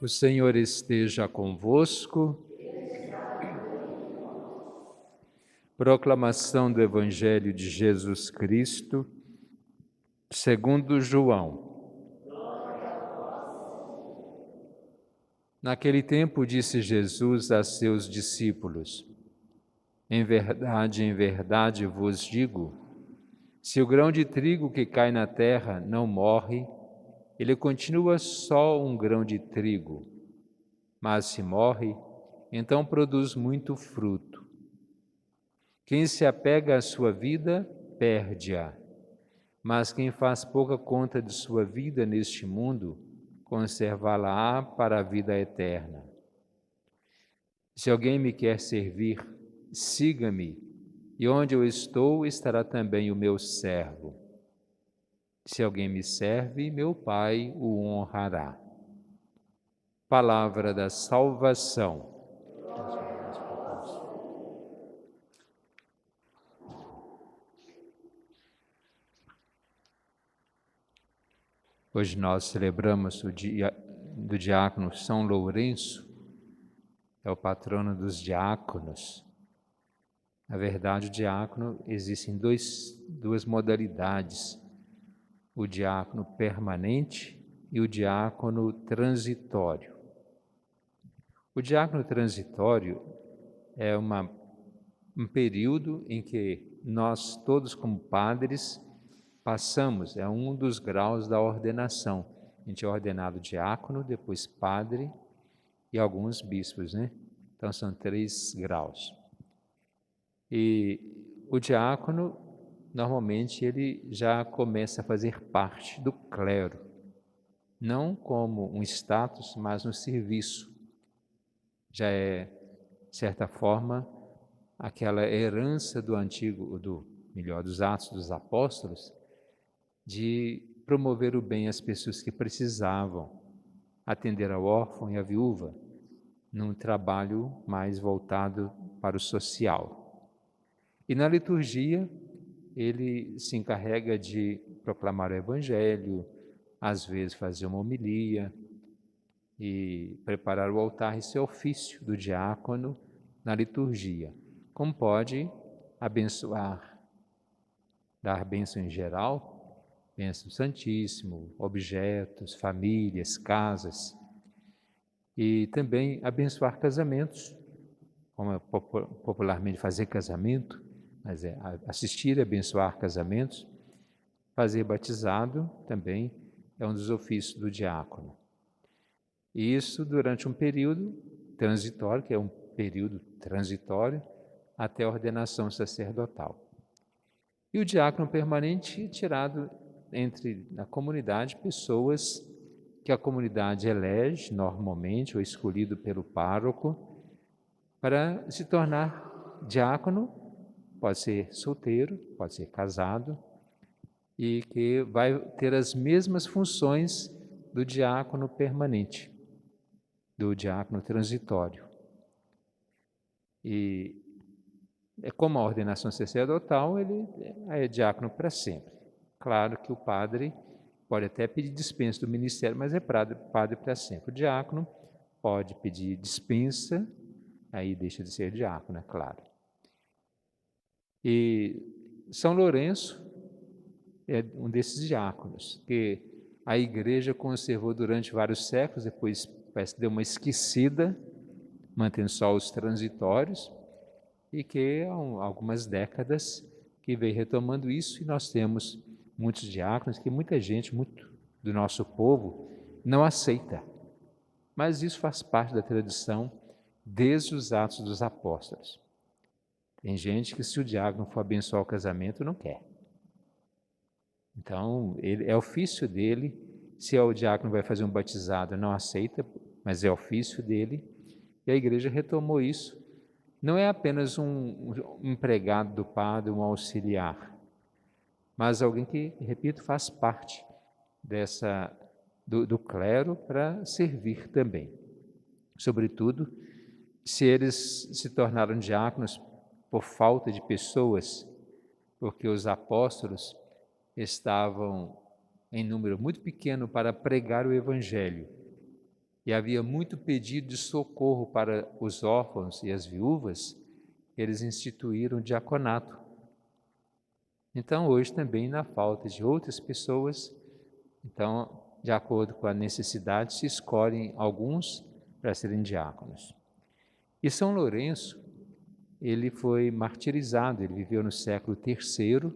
O Senhor esteja convosco. Proclamação do Evangelho de Jesus Cristo, segundo João. Naquele tempo disse Jesus a seus discípulos: em verdade vos digo, se o grão de trigo que cai na terra não morre, ele continua só um grão de trigo. Mas se morre, então produz muito fruto. Quem se apega à sua vida, perde-a. Mas quem faz pouca conta de sua vida neste mundo, conservá-la-á para a vida eterna. Se alguém me quer servir, siga-me, e onde eu estou, estará também o meu servo. Se alguém me serve, meu Pai o honrará. Palavra da salvação. Hoje nós celebramos o dia do diácono São Lourenço, é o patrono dos diáconos. Na verdade, o diácono existem duas modalidades: o diácono permanente e o diácono transitório. O diácono transitório é um período em que nós todos, como padres, passamos, é um dos graus da ordenação. A gente é ordenado diácono, depois padre e alguns bispos, né? Então são 3 graus. E o diácono, normalmente, ele já começa a fazer parte do clero, não como um status, mas no serviço. Já é, de certa forma, aquela herança do antigo, dos Atos dos Apóstolos, de promover o bem às pessoas que precisavam, atender ao órfão e à viúva, num trabalho mais voltado para o social. E na liturgia, ele se encarrega de proclamar o Evangelho, às vezes fazer uma homilia e preparar o altar. Esse é o ofício do diácono na liturgia. Como pode abençoar, dar bênção em geral, bênção Santíssimo, objetos, famílias, casas, e também abençoar casamentos, como é popularmente fazer casamento, mas é assistir e abençoar casamentos. Fazer batizado também é um dos ofícios do diácono. E isso durante um período transitório, que é um período transitório, até a ordenação sacerdotal. E o diácono permanente, tirado entre na comunidade pessoas que a comunidade elege normalmente, ou escolhido pelo pároco, para se tornar diácono. Pode ser solteiro, pode ser casado, e que vai ter as mesmas funções do diácono permanente, do diácono transitório. E é como a ordenação sacerdotal, ele é diácono para sempre. Claro que o padre pode até pedir dispensa do ministério, mas é padre para sempre. O diácono pode pedir dispensa, aí deixa de ser diácono, é claro. E São Lourenço é um desses diáconos que a igreja conservou durante vários séculos, depois parece que deu uma esquecida, mantendo só os transitórios, e que há algumas décadas que veio retomando isso, e nós temos muitos diáconos que muita gente, muito do nosso povo, não aceita. Mas isso faz parte da tradição desde os Atos dos Apóstolos. Tem gente que, se o diácono for abençoar o casamento, não quer. Então, é ofício dele. Se o diácono vai fazer um batizado, não aceita, mas é ofício dele. E a igreja retomou isso. Não é apenas um empregado do padre, um auxiliar, mas alguém que, repito, faz parte do clero para servir também. Sobretudo, se eles se tornaram diáconos por falta de pessoas, porque os apóstolos estavam em número muito pequeno para pregar o Evangelho. e havia muito pedido de socorro para os órfãos e as viúvas, eles instituíram o diaconato. Então, hoje também, na falta de outras pessoas, então, de acordo com a necessidade, se escolhem alguns para serem diáconos. E São Lourenço, ele foi martirizado, ele viveu no século III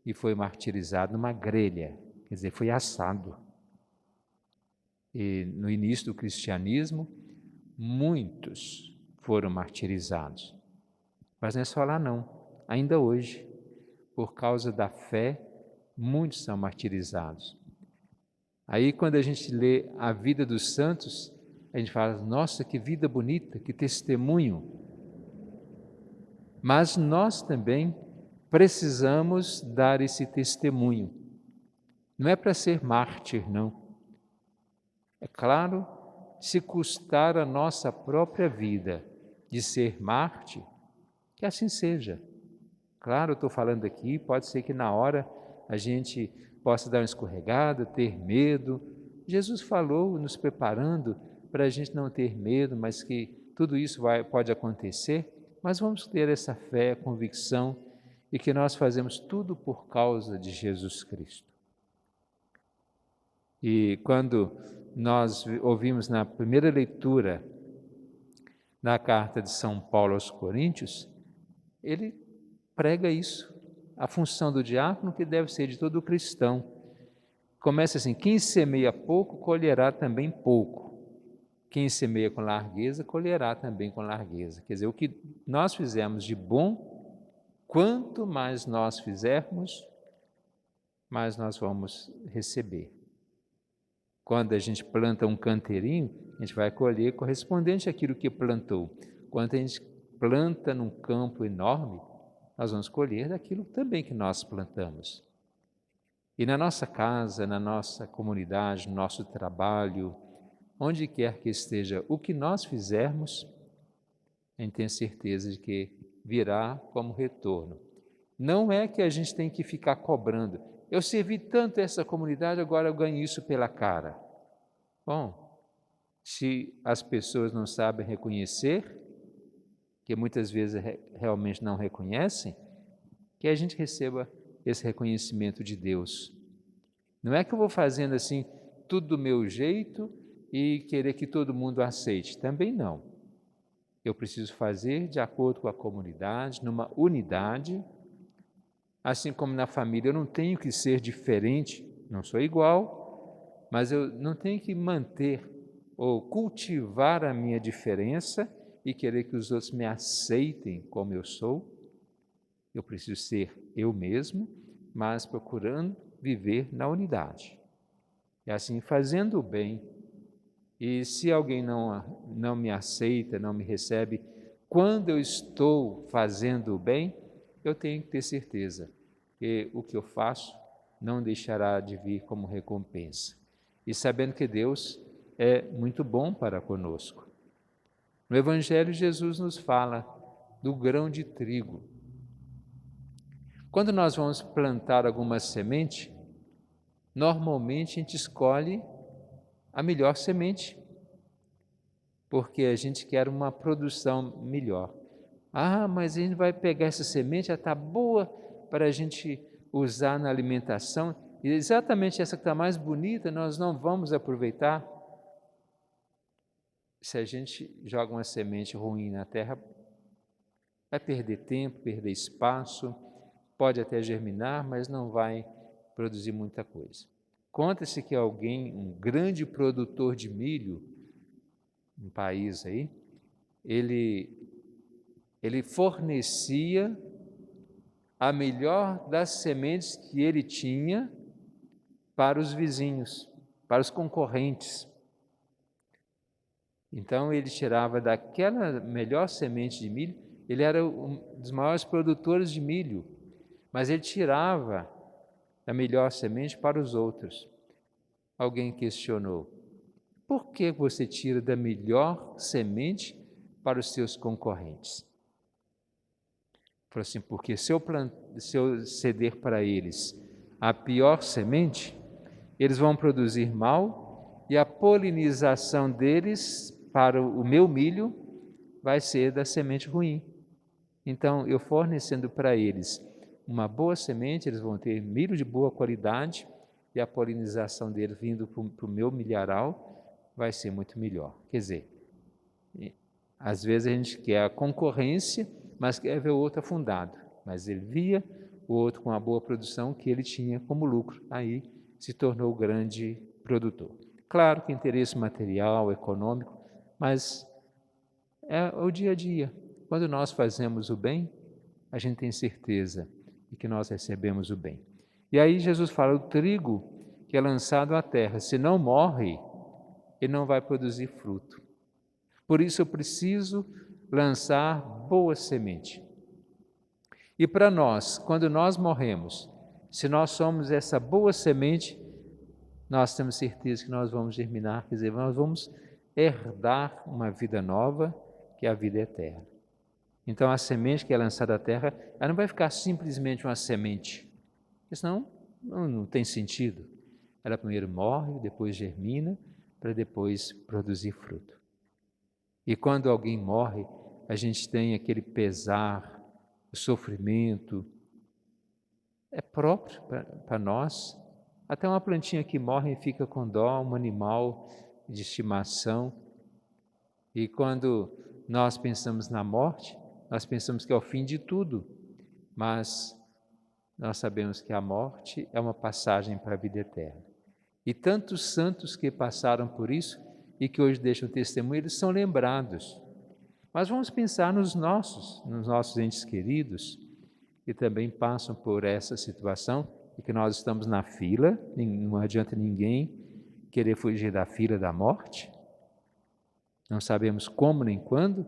e foi martirizado numa grelha, quer dizer, foi assado. E no início do cristianismo, muitos foram martirizados. Mas não é só lá não, ainda hoje, por causa da fé, muitos são martirizados. Aí quando a gente lê a vida dos santos, a gente fala, nossa, que vida bonita, que testemunho. Mas nós também precisamos dar esse testemunho. Não é para ser mártir, não. É claro, se custar a nossa própria vida de ser mártir, que assim seja. Claro, eu estou falando aqui, pode ser que na hora a gente possa dar uma escorregada, ter medo. Jesus falou, nos preparando para a gente não ter medo, mas que tudo isso pode acontecer, mas vamos ter essa fé, convicção e que nós fazemos tudo por causa de Jesus Cristo. E quando nós ouvimos na primeira leitura na carta de São Paulo aos Coríntios, ele prega isso, a função do diácono que deve ser de todo cristão. Começa assim, quem semeia pouco, colherá também pouco. Quem semeia com largueza, colherá também com largueza. Quer dizer, o que nós fizermos de bom, quanto mais nós fizermos, mais nós vamos receber. Quando a gente planta um canteirinho, a gente vai colher correspondente àquilo que plantou. Quando a gente planta num campo enorme, nós vamos colher daquilo também que nós plantamos. E na nossa casa, na nossa comunidade, no nosso trabalho, onde quer que esteja, o que nós fizermos, a gente tem certeza de que virá como retorno. Não é que a gente tem que ficar cobrando. Eu servi tanto essa comunidade, agora eu ganho isso pela cara. Bom, se as pessoas não sabem reconhecer, que muitas vezes realmente não reconhecem, que a gente receba esse reconhecimento de Deus. Não é que eu vou fazendo assim tudo do meu jeito e querer que todo mundo aceite. Também não. Eu preciso fazer de acordo com a comunidade, numa unidade. Assim como na família, eu não tenho que ser diferente, não sou igual, mas eu não tenho que manter ou cultivar a minha diferença e querer que os outros me aceitem como eu sou. Eu preciso ser eu mesmo, mas procurando viver na unidade. E assim, fazendo o bem, e se alguém não me aceita, não me recebe, quando eu estou fazendo o bem, eu tenho que ter certeza que o que eu faço não deixará de vir como recompensa. E sabendo que Deus é muito bom para conosco. No Evangelho, Jesus nos fala do grão de trigo. Quando nós vamos plantar alguma semente, normalmente a gente escolhe a melhor semente, porque a gente quer uma produção melhor. Ah, mas a gente vai pegar essa semente, já está boa para a gente usar na alimentação, e exatamente essa que está mais bonita nós não vamos aproveitar. Se a gente joga uma semente ruim na terra, vai perder tempo, perder espaço, pode até germinar, mas não vai produzir muita coisa. Conta-se que alguém, um grande produtor de milho, um país aí, ele fornecia a melhor das sementes que ele tinha para os vizinhos, para os concorrentes. Então ele tirava daquela melhor semente de milho, ele era um dos maiores produtores de milho, mas ele tirava a melhor semente para os outros. Alguém questionou: por que você tira da melhor semente para os seus concorrentes? Falou assim, porque se eu ceder para eles a pior semente, eles vão produzir mal e a polinização deles para o meu milho vai ser da semente ruim. Então, eu fornecendo para eles uma boa semente, eles vão ter milho de boa qualidade e a polinização deles vindo para o meu milharal vai ser muito melhor. Quer dizer, às vezes a gente quer a concorrência, mas quer ver o outro afundado. Mas ele via o outro com uma boa produção que ele tinha como lucro. Aí se tornou o grande produtor. Claro que interesse material, econômico, mas é o dia a dia. Quando nós fazemos o bem, a gente tem certeza de que nós recebemos o bem. E aí Jesus fala, o trigo que é lançado à terra, se não morre, ele não vai produzir fruto. Por isso eu preciso lançar boa semente. E para nós, quando nós morremos, se nós somos essa boa semente, nós temos certeza que nós vamos germinar, quer dizer, nós vamos herdar uma vida nova, que é a vida eterna. Então a semente que é lançada à terra, ela não vai ficar simplesmente uma semente, porque senão não tem sentido. Ela primeiro morre, depois germina, para depois produzir fruto. E quando alguém morre, a gente tem aquele pesar, o sofrimento, é próprio para nós. Até uma plantinha que morre e fica com dó, um animal de estimação. E quando nós pensamos na morte, nós pensamos que é o fim de tudo, mas nós sabemos que a morte é uma passagem para a vida eterna. E tantos santos que passaram por isso e que hoje deixam testemunho, eles são lembrados. Mas vamos pensar nos nossos entes queridos, que também passam por essa situação e que nós estamos na fila, não adianta ninguém querer fugir da fila da morte. Não sabemos como nem quando,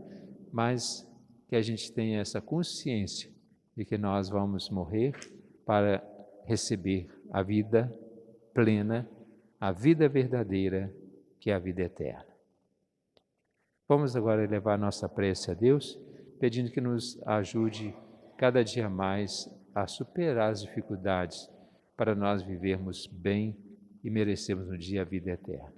mas que a gente tenha essa consciência de que nós vamos morrer para receber a vida plena, a vida verdadeira, que é a vida eterna. Vamos agora elevar nossa prece a Deus, pedindo que nos ajude cada dia mais a superar as dificuldades para nós vivermos bem e merecermos um dia a vida eterna.